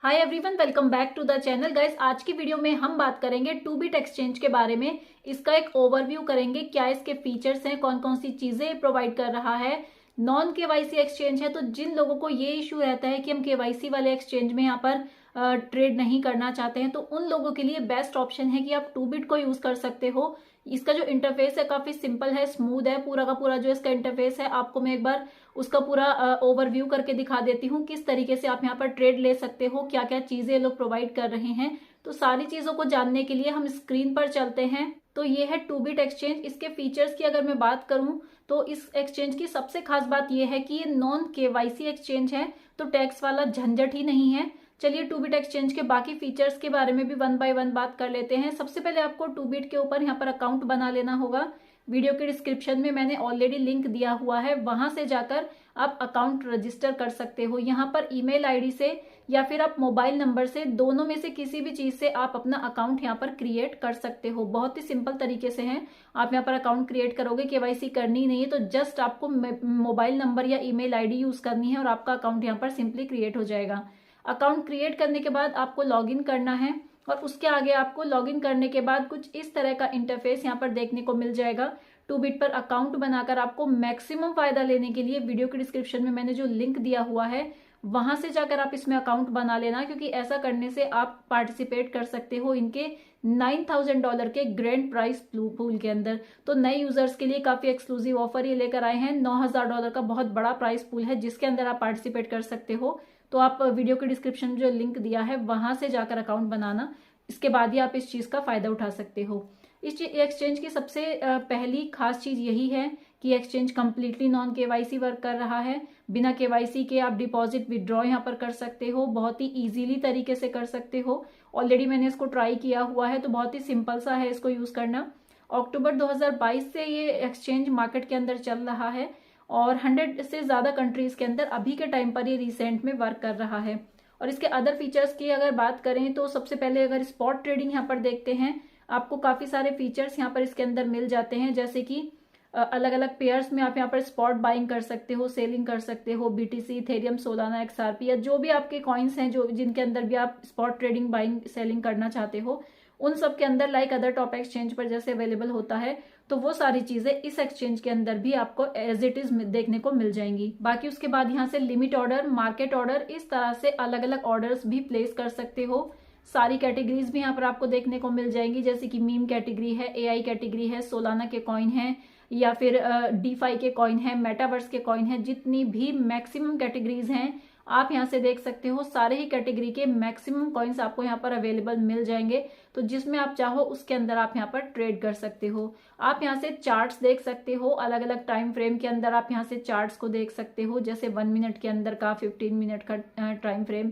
Hi everyone, welcome back to the channel. Guys, आज की video में हम बात करेंगे टूबिट एक्सचेंज के बारे में। इसका एक ओवरव्यू करेंगे, क्या इसके फीचर्स हैं, कौन कौन सी चीजें प्रोवाइड कर रहा है। नॉन केवाईसी एक्सचेंज है, तो जिन लोगों को ये इशू रहता है कि हम केवाईसी वाले एक्सचेंज में यहाँ पर ट्रेड नहीं करना चाहते हैं, तो उन लोगों के लिए बेस्ट ऑप्शन है कि आप टूबिट को यूज कर सकते हो। इसका जो इंटरफेस है काफी सिंपल है, स्मूथ है। पूरा का पूरा जो इसका इंटरफेस है, आपको मैं एक बार उसका पूरा ओवरव्यू करके दिखा देती हूँ किस तरीके से आप यहाँ पर ट्रेड ले सकते हो, क्या क्या चीजें लोग प्रोवाइड कर रहे हैं। तो सारी चीजों को जानने के लिए हम स्क्रीन पर चलते हैं। तो ये है टूबिट एक्सचेंज। इसके फीचर्स की अगर मैं बात करूं तो इस एक्सचेंज की सबसे खास बात यह है कि ये नॉन केवाईसी एक्सचेंज है, तो टैक्स वाला झंझट ही नहीं है। चलिए टूबिट एक्सचेंज के बाकी फीचर्स के बारे में भी वन बाय वन बात कर लेते हैं। सबसे पहले आपको टूबिट के ऊपर यहाँ पर अकाउंट बना लेना होगा। वीडियो के डिस्क्रिप्शन में मैंने ऑलरेडी लिंक दिया हुआ है, वहां से जाकर आप अकाउंट रजिस्टर कर सकते हो। यहाँ पर ईमेल आईडी से या फिर आप मोबाइल नंबर से, दोनों में से किसी भी चीज से आप अपना अकाउंट यहाँ पर क्रिएट कर सकते हो। बहुत ही सिंपल तरीके से है। आप यहाँ पर अकाउंट क्रिएट करोगे, केवाईसी करनी नहीं है, तो जस्ट आपको मोबाइल नंबर या ईमेल आईडी यूज करनी है और आपका अकाउंट यहाँ पर सिंपली क्रिएट हो जाएगा। अकाउंट क्रिएट करने के बाद आपको लॉगिन करना है और उसके आगे आपको लॉगिन करने के बाद कुछ इस तरह का इंटरफेस यहाँ पर देखने को मिल जाएगा। टूबिट पर अकाउंट बनाकर आपको मैक्सिमम फायदा लेने के लिए वीडियो के डिस्क्रिप्शन में मैंने जो लिंक दिया हुआ है, वहां से जाकर आप इसमें अकाउंट बना लेना, क्योंकि ऐसा करने से आप पार्टिसिपेट कर सकते हो इनके $9,000 के ग्रैंड प्राइस पूल के अंदर। तो नए यूजर्स के लिए काफी एक्सक्लूसिव ऑफर ये लेकर आए हैं। $9,000 का बहुत बड़ा प्राइस पूल है जिसके अंदर आप पार्टिसिपेट कर सकते हो। तो आप वीडियो के डिस्क्रिप्शन में जो लिंक दिया है वहां से जाकर अकाउंट बनाना, इसके बाद ही आप इस चीज का फायदा उठा सकते हो। इस एक्सचेंज की सबसे पहली खास चीज यही है कि exchange completely non KYC work कर रहा है। बिना केवाईसी के आप डिपॉजिट विड्रॉ यहाँ पर कर सकते हो, बहुत ही इजीली तरीके से कर सकते हो। ऑलरेडी मैंने इसको ट्राई किया हुआ है, तो बहुत ही सिंपल सा है इसको यूज करना। अक्टूबर 2022 से ये एक्सचेंज मार्केट के अंदर चल रहा है और 100 से ज्यादा कंट्रीज के अंदर अभी के टाइम पर ये रिसेंट में वर्क कर रहा है। और इसके अदर फीचर्स की अगर बात करें तो सबसे पहले अगर स्पॉट ट्रेडिंग यहाँ पर देखते हैं, आपको काफी सारे फीचर्स यहाँ पर इसके अंदर मिल जाते हैं, जैसे कि अलग अलग पेयर्स में आप यहाँ पर स्पॉट बाइंग कर सकते हो, सेलिंग कर सकते हो। बीटीसी, इथेरियम, सोलाना, एक्सआरपी या जो भी आपके कॉइन्स हैं जो जिनके अंदर भी आप स्पॉट ट्रेडिंग बाइंग सेलिंग करना चाहते हो, उन सब के अंदर लाइक अदर टॉप एक्सचेंज पर जैसे अवेलेबल होता है, तो वो सारी चीजें इस एक्सचेंज के अंदर भी आपको एज इट इज देखने को मिल जाएंगी। बाकी उसके बाद यहाँ से लिमिट ऑर्डर, मार्केट ऑर्डर, इस तरह से अलग अलग ऑर्डर्स भी प्लेस कर सकते हो। सारी कैटेगरीज भी यहाँ पर आपको देखने को मिल जाएंगी, जैसे कि मीम कैटेगरी है, एआई कैटेगरी है, सोलाना के कॉइन है, या फिर डीफाई के कॉइन है, मेटावर्स के कॉइन है। जितनी भी मैक्सिमम कैटेगरीज हैं आप यहाँ से देख सकते हो। सारे ही कैटेगरी के मैक्सिमम कॉइन्स आपको यहाँ पर अवेलेबल मिल जाएंगे, तो जिसमें आप चाहो उसके अंदर आप यहाँ पर ट्रेड कर सकते हो। आप यहाँ से चार्ट्स देख सकते हो, अलग अलग टाइम फ्रेम के अंदर आप यहाँ से चार्ट्स को देख सकते हो, जैसे 1 मिनट के अंदर का, 15 मिनट का टाइम फ्रेम,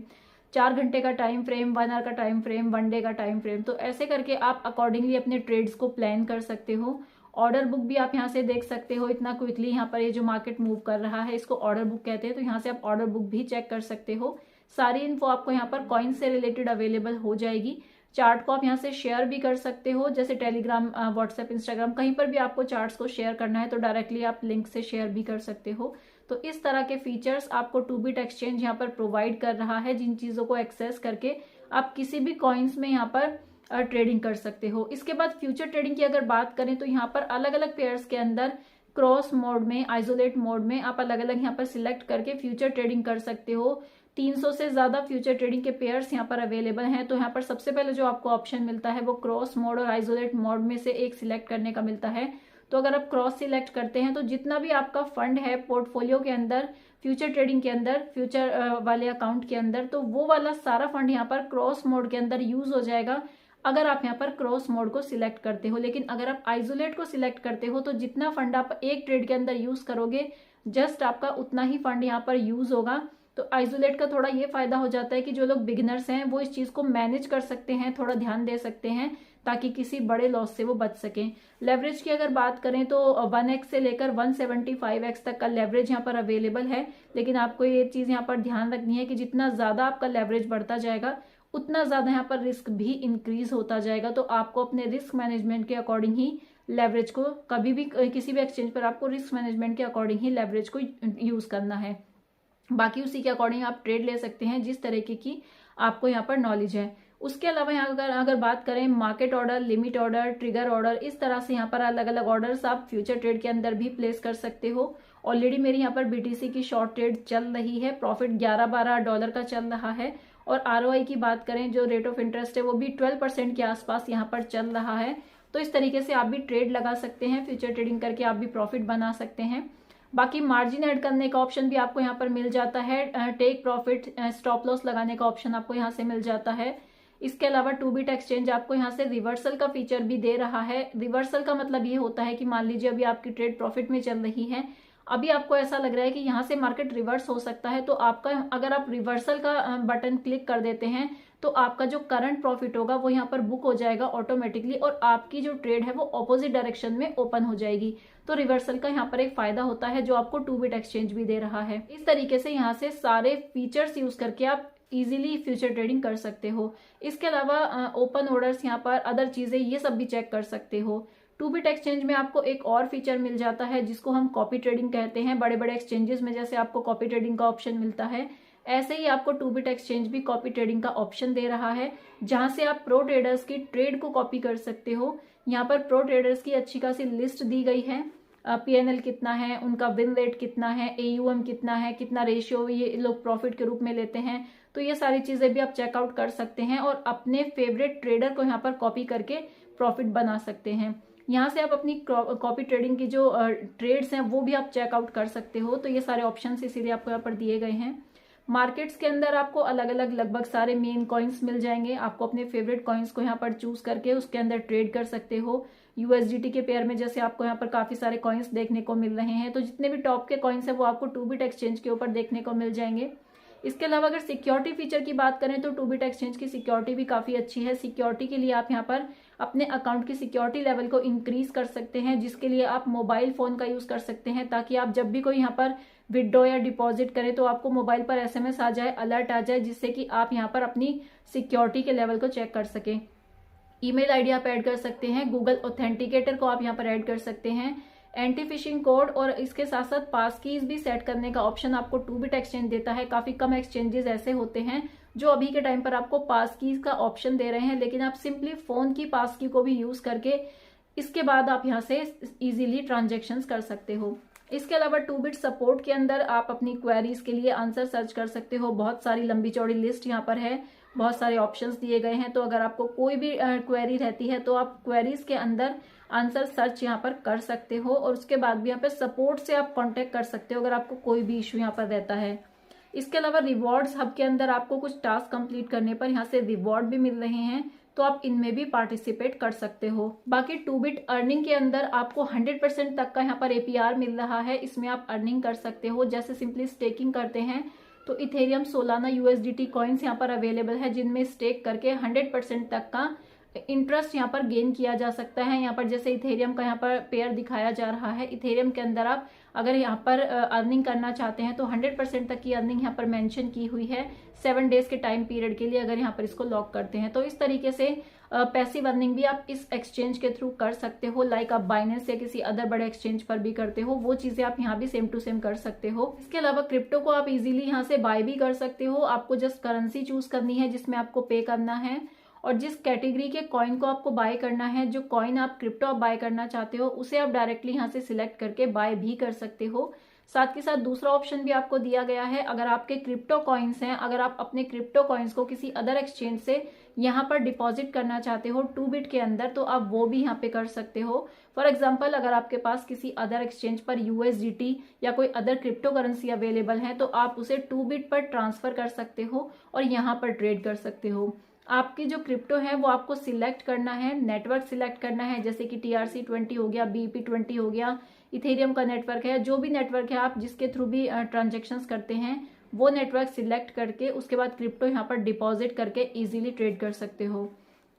4 घंटे का टाइम फ्रेम, 1 आवर का टाइम फ्रेम, 1 डे का टाइम फ्रेम। तो ऐसे करके आप अकॉर्डिंगली अपने ट्रेड्स को प्लान कर सकते हो। ऑर्डर बुक भी आप यहाँ से देख सकते हो। इतना क्विकली यहाँ पर ये जो मार्केट मूव कर रहा है इसको ऑर्डर बुक कहते हैं, तो यहाँ से आप ऑर्डर बुक भी चेक कर सकते हो। सारी इन्फो आपको यहाँ पर कॉइन से रिलेटेड अवेलेबल हो जाएगी। चार्ट को आप यहाँ से शेयर भी कर सकते हो, जैसे टेलीग्राम, व्हाट्सएप, इंस्टाग्राम, कहीं पर भी आपको चार्ट्स को शेयर करना है तो डायरेक्टली आप लिंक से शेयर भी कर सकते हो। तो इस तरह के फीचर्स आपको टूबिट एक्सचेंज यहाँ पर प्रोवाइड कर रहा है, जिन चीजों को एक्सेस करके आप किसी भी कॉइन्स में यहाँ पर ट्रेडिंग कर सकते हो। इसके बाद फ्यूचर ट्रेडिंग की अगर बात करें तो यहाँ पर अलग अलग पेयर्स के अंदर क्रॉस मोड में, आइसोलेट मोड में आप अलग अलग यहाँ पर सिलेक्ट करके फ्यूचर ट्रेडिंग कर सकते हो। 300 से ज्यादा फ्यूचर ट्रेडिंग के पेयर्स यहाँ पर अवेलेबल हैं। तो यहाँ पर सबसे पहले जो आपको ऑप्शन मिलता है वो क्रॉस मोड और आइसोलेट मोड में से एक सिलेक्ट करने का मिलता है। तो अगर आप क्रॉस सिलेक्ट करते हैं तो जितना भी आपका फंड है पोर्टफोलियो के अंदर, फ्यूचर ट्रेडिंग के अंदर, फ्यूचर वाले अकाउंट के अंदर, तो वो वाला सारा फंड यहाँ पर क्रॉस मोड के अंदर यूज हो जाएगा अगर आप यहाँ पर क्रॉस मोड को सिलेक्ट करते हो। लेकिन अगर आप आइसोलेट को सिलेक्ट करते हो तो जितना फंड आप एक ट्रेड के अंदर यूज करोगे, जस्ट आपका उतना ही फंड यहाँ पर यूज होगा। तो आइसोलेट का थोड़ा ये फायदा हो जाता है कि जो लोग बिगिनर्स हैं वो इस चीज को मैनेज कर सकते हैं, थोड़ा ध्यान दे सकते हैं ताकि किसी बड़े लॉस से वो बच सकें। लेवरेज की अगर बात करें तो 1x से लेकर 175x तक का लेवरेज यहाँ पर अवेलेबल है। लेकिन आपको ये चीज यहाँ पर ध्यान रखनी है कि जितना ज्यादा आपका लेवरेज बढ़ता जाएगा उतना ज्यादा यहाँ पर रिस्क भी इंक्रीज होता जाएगा। तो आपको अपने रिस्क मैनेजमेंट के अकॉर्डिंग ही लेवरेज को, कभी भी किसी भी एक्सचेंज पर आपको रिस्क मैनेजमेंट के अकॉर्डिंग ही लेवरेज को यूज करना है। बाकी उसी के अकॉर्डिंग आप ट्रेड ले सकते हैं जिस तरीके की आपको यहाँ पर नॉलेज है। उसके अलावा यहाँ अगर बात करें market order, limit order, trigger order, इस तरह से यहाँ पर अलग अलग ऑर्डर्स आप फ्यूचर ट्रेड के अंदर भी प्लेस कर सकते हो। ऑलरेडी मेरी यहाँ पर बीटीसी की शॉर्ट ट्रेड चल रही है, प्रॉफिट $11-12 का चल रहा है। और आरओआई की बात करें, जो रेट ऑफ इंटरेस्ट है वो भी 12% के आसपास यहाँ पर चल रहा है। तो इस तरीके से आप भी ट्रेड लगा सकते हैं, फ्यूचर ट्रेडिंग करके आप भी प्रॉफिट बना सकते हैं। बाकी मार्जिन ऐड करने का ऑप्शन भी आपको यहाँ पर मिल जाता है, टेक प्रॉफिट, स्टॉप लॉस लगाने का ऑप्शन आपको यहाँ से मिल जाता है। इसके अलावा 2बिट एक्सचेंज आपको यहाँ से रिवर्सल का फीचर भी दे रहा है। रिवर्सल का मतलब ये होता है कि मान लीजिए अभी आपकी ट्रेड प्रॉफिट में चल रही है, अभी आपको ऐसा लग रहा है कि यहाँ से मार्केट रिवर्स हो सकता है, तो आपका अगर आप रिवर्सल का बटन क्लिक कर देते हैं तो आपका जो करंट प्रॉफिट होगा वो यहाँ पर बुक हो जाएगा ऑटोमेटिकली, और आपकी जो ट्रेड है वो ऑपोजिट डायरेक्शन में ओपन हो जाएगी। तो रिवर्सल का यहाँ पर एक फायदा होता है जो आपको 2बिट एक्सचेंज भी दे रहा है। इस तरीके से यहाँ से सारे फीचर्स यूज करके आप इजीली फ्यूचर ट्रेडिंग कर सकते हो। इसके अलावा ओपन ऑर्डर्स, यहाँ पर अदर चीजें, ये सब भी चेक कर सकते हो। 2बिट एक्सचेंज में आपको एक और फीचर मिल जाता है जिसको हम कॉपी ट्रेडिंग कहते हैं। बड़े बड़े एक्सचेंजेस में जैसे आपको कॉपी ट्रेडिंग का ऑप्शन मिलता है, ऐसे ही आपको 2बिट एक्सचेंज भी कॉपी ट्रेडिंग का ऑप्शन दे रहा है, जहां से आप प्रो ट्रेडर्स की ट्रेड को कॉपी कर सकते हो। यहाँ पर प्रो ट्रेडर्स की अच्छी खासी लिस्ट दी गई है, पीएनएल कितना है, उनका विन रेट कितना है, एयूएम कितना है, कितना रेशियो ये लोग प्रॉफिट के रूप में लेते हैं। तो ये सारी चीजें भी आप चेकआउट कर सकते हैं और अपने फेवरेट ट्रेडर को यहाँ पर कॉपी करके प्रॉफिट बना सकते हैं। यहाँ से आप अपनी कॉपी ट्रेडिंग की जो ट्रेड्स हैं वो भी आप चेकआउट कर सकते हो। तो ये सारे ऑप्शंस इसीलिए आपको यहाँ पर दिए गए हैं। मार्केट्स के अंदर आपको अलग अलग लगभग सारे मेन कॉइन्स मिल जाएंगे। आपको अपने फेवरेट कॉइन्स को यहाँ पर चूज करके उसके अंदर ट्रेड कर सकते हो। यूएसडीटी के पेयर में जैसे आपको यहाँ पर काफी सारे कॉइन्स देखने को मिल रहे हैं, तो जितने भी टॉप के कॉइन्स हैं वो आपको 2बिट एक्सचेंज के ऊपर देखने को मिल जाएंगे। इसके अलावा अगर सिक्योरिटी फीचर की बात करें तो 2बिट एक्सचेंज की सिक्योरिटी भी काफी अच्छी है। सिक्योरिटी के लिए आप यहाँ पर अपने अकाउंट की सिक्योरिटी लेवल को इंक्रीज कर सकते हैं, जिसके लिए आप मोबाइल फोन का यूज कर सकते हैं, ताकि आप जब भी कोई यहाँ पर विड्रॉ या डिपॉजिट करें तो आपको मोबाइल पर एसएमएस आ जाए, अलर्ट आ जाए, जिससे कि आप यहाँ पर अपनी सिक्योरिटी के लेवल को चेक कर सकें। ईमेल आईडी आप ऐड कर सकते हैं, गूगल ऑथेंटिकेटर को आप यहाँ पर ऐड कर सकते हैं, एंटी फिशिंग कोड, और इसके साथ साथ पास कीज भी सेट करने का ऑप्शन आपको 2बिट एक्सचेंज देता है। काफी कम एक्सचेंजेस ऐसे होते हैं जो अभी के टाइम पर आपको पास कीज का ऑप्शन दे रहे हैं, लेकिन आप सिंपली फोन की पास की को भी यूज करके इसके बाद आप यहाँ से इजीली ट्रांजेक्शन्स कर सकते हो। इसके अलावा 2बिट सपोर्ट के अंदर आप अपनी क्वेरीज के लिए आंसर सर्च कर सकते हो। बहुत सारी लंबी चौड़ी लिस्ट यहाँ पर है, बहुत सारे ऑप्शंस दिए गए हैं। तो अगर आपको कोई भी क्वेरी रहती है तो आप क्वेरीज के अंदर आंसर सर्च यहाँ पर कर सकते हो, और उसके बाद भी यहाँ पे सपोर्ट से आप कांटेक्ट कर सकते हो अगर आपको कोई भी इश्यू यहाँ पर रहता है। इसके अलावा रिवॉर्ड्स हब के अंदर आपको कुछ टास्क कंप्लीट करने पर यहाँ से रिवॉर्ड भी मिल रहे हैं, तो आप इनमें भी पार्टिसिपेट कर सकते हो। बाकी 2बिट अर्निंग के अंदर आपको 100% तक का यहाँ पर एपीआर मिल रहा है, इसमें आप अर्निंग कर सकते हो। जैसे सिंपली स्टेकिंग करते हैं तो इथेरियम, सोलाना, यूएसडीटी कॉइन्स यहाँ पर अवेलेबल है, जिनमें स्टेक करके 100% तक का इंटरेस्ट यहाँ पर गेन किया जा सकता है। यहाँ पर जैसे इथेरियम का यहाँ पर पेयर दिखाया जा रहा है, इथेरियम के अंदर आप अगर यहाँ पर अर्निंग करना चाहते हैं तो 100% तक की अर्निंग यहाँ पर मेंशन की हुई है 7 डेज के टाइम पीरियड के लिए, अगर यहाँ पर इसको लॉक करते हैं। तो इस तरीके से पैसिव अर्निंग भी आप इस एक्सचेंज के थ्रू कर सकते हो। लाइक आप बाइनेंस या किसी अदर बड़े एक्सचेंज पर भी करते हो, वो चीजें आप यहाँ भी सेम टू सेम कर सकते हो। इसके अलावा क्रिप्टो को आप इजीली यहाँ से बाय भी कर सकते हो। आपको जस्ट करेंसी चूज करनी है जिसमें आपको पे करना है, और जिस कैटेगरी के कॉइन को आपको बाय करना है, जो कॉइन आप क्रिप्टो आप बाय करना चाहते हो, उसे आप डायरेक्टली यहाँ से सिलेक्ट करके बाय भी कर सकते हो। साथ के साथ दूसरा ऑप्शन भी आपको दिया गया है, अगर आपके क्रिप्टो कॉइन्स हैं, अगर आप अपने क्रिप्टो कॉइन्स को किसी अदर एक्सचेंज से यहाँ पर डिपॉजिट करना चाहते हो 2बिट के अंदर, तो आप वो भी यहाँ पे कर सकते हो। फॉर एग्जाम्पल, अगर आपके पास किसी अदर एक्सचेंज पर यूएसडीटी या कोई अदर क्रिप्टो करेंसी अवेलेबल है, तो आप उसे 2बिट पर ट्रांसफर कर सकते हो और यहाँ पर ट्रेड कर सकते हो। आपकी जो क्रिप्टो है वो आपको सिलेक्ट करना है, नेटवर्क सिलेक्ट करना है, जैसे कि TRC20 हो गया, BEP20 हो गया, इथेरियम का नेटवर्क है, जो भी नेटवर्क है आप जिसके थ्रू भी ट्रांजेक्शन्स करते हैं, वो नेटवर्क सिलेक्ट करके उसके बाद क्रिप्टो यहाँ पर डिपॉजिट करके इजीली ट्रेड कर सकते हो।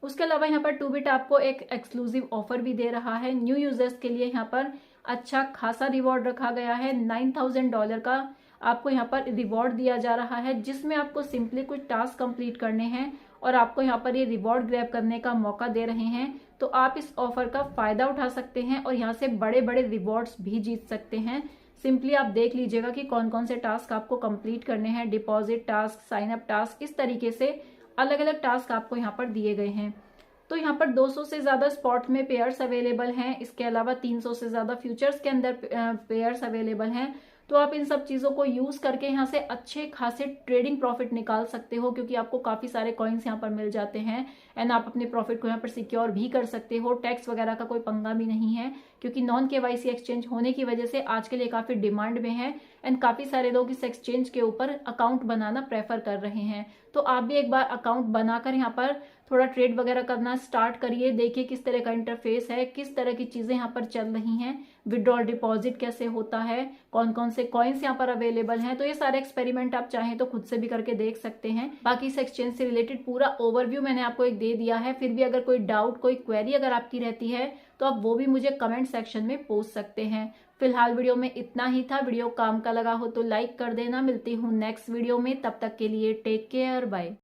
उसके अलावा यहाँ पर 2बिट आपको एक एक्सक्लूसिव ऑफर भी दे रहा है। न्यू यूजर्स के लिए यहाँ पर अच्छा खासा रिवॉर्ड रखा गया है। $9,000 का आपको यहाँ पर रिवॉर्ड दिया जा रहा है, जिसमें आपको सिंपली कुछ टास्क कंप्लीट करने हैं और आपको यहाँ पर ये रिवॉर्ड ग्रैब करने का मौका दे रहे हैं। तो आप इस ऑफर का फायदा उठा सकते हैं और यहाँ से बड़े बड़े रिवॉर्ड्स भी जीत सकते हैं। सिंपली आप देख लीजिएगा कि कौन कौन से टास्क आपको कंप्लीट करने हैं, deposit task, sign up task, इस तरीके से अलग अलग टास्क आपको यहाँ पर दिए गए हैं। तो यहाँ पर 200 से ज्यादा स्पॉट में पेयर्स अवेलेबल हैं। इसके अलावा 300 से ज्यादा फ्यूचर्स के अंदर पेयर्स अवेलेबल हैं। तो आप इन सब चीजों को यूज करके यहाँ से अच्छे खासे ट्रेडिंग प्रॉफिट निकाल सकते हो, क्योंकि आपको काफी सारे कॉइन्स यहाँ पर मिल जाते हैं एंड आप अपने प्रॉफिट को यहाँ पर सिक्योर भी कर सकते हो। टैक्स वगैरह का कोई पंगा भी नहीं है, क्योंकि नॉन केवाईसी एक्सचेंज होने की वजह से आज के लिए काफी डिमांड में है एंड काफी सारे लोग इस एक्सचेंज के ऊपर अकाउंट बनाना प्रेफर कर रहे हैं। तो आप भी एक बार अकाउंट बनाकर यहाँ पर थोड़ा ट्रेड वगैरह करना स्टार्ट करिए। देखिए किस तरह का इंटरफेस है, किस तरह की चीजें यहाँ पर चल रही हैं, विड्रॉल डिपॉजिट कैसे होता है, कौन कौन से कॉइन्स यहाँ पर अवेलेबल हैं। तो ये सारे एक्सपेरिमेंट आप चाहें तो खुद से भी करके देख सकते हैं। बाकी इस एक्सचेंज से रिलेटेड पूरा ओवरव्यू मैंने आपको एक दे दिया है। फिर भी अगर कोई डाउट, कोई क्वेरी अगर आपकी रहती है तो आप वो भी मुझे कमेंट सेक्शन में पूछ सकते हैं। फिलहाल वीडियो में इतना ही था। वीडियो काम का लगा हो तो लाइक कर देना। मिलती हूँ नेक्स्ट वीडियो में, तब तक के लिए टेक केयर, बाय।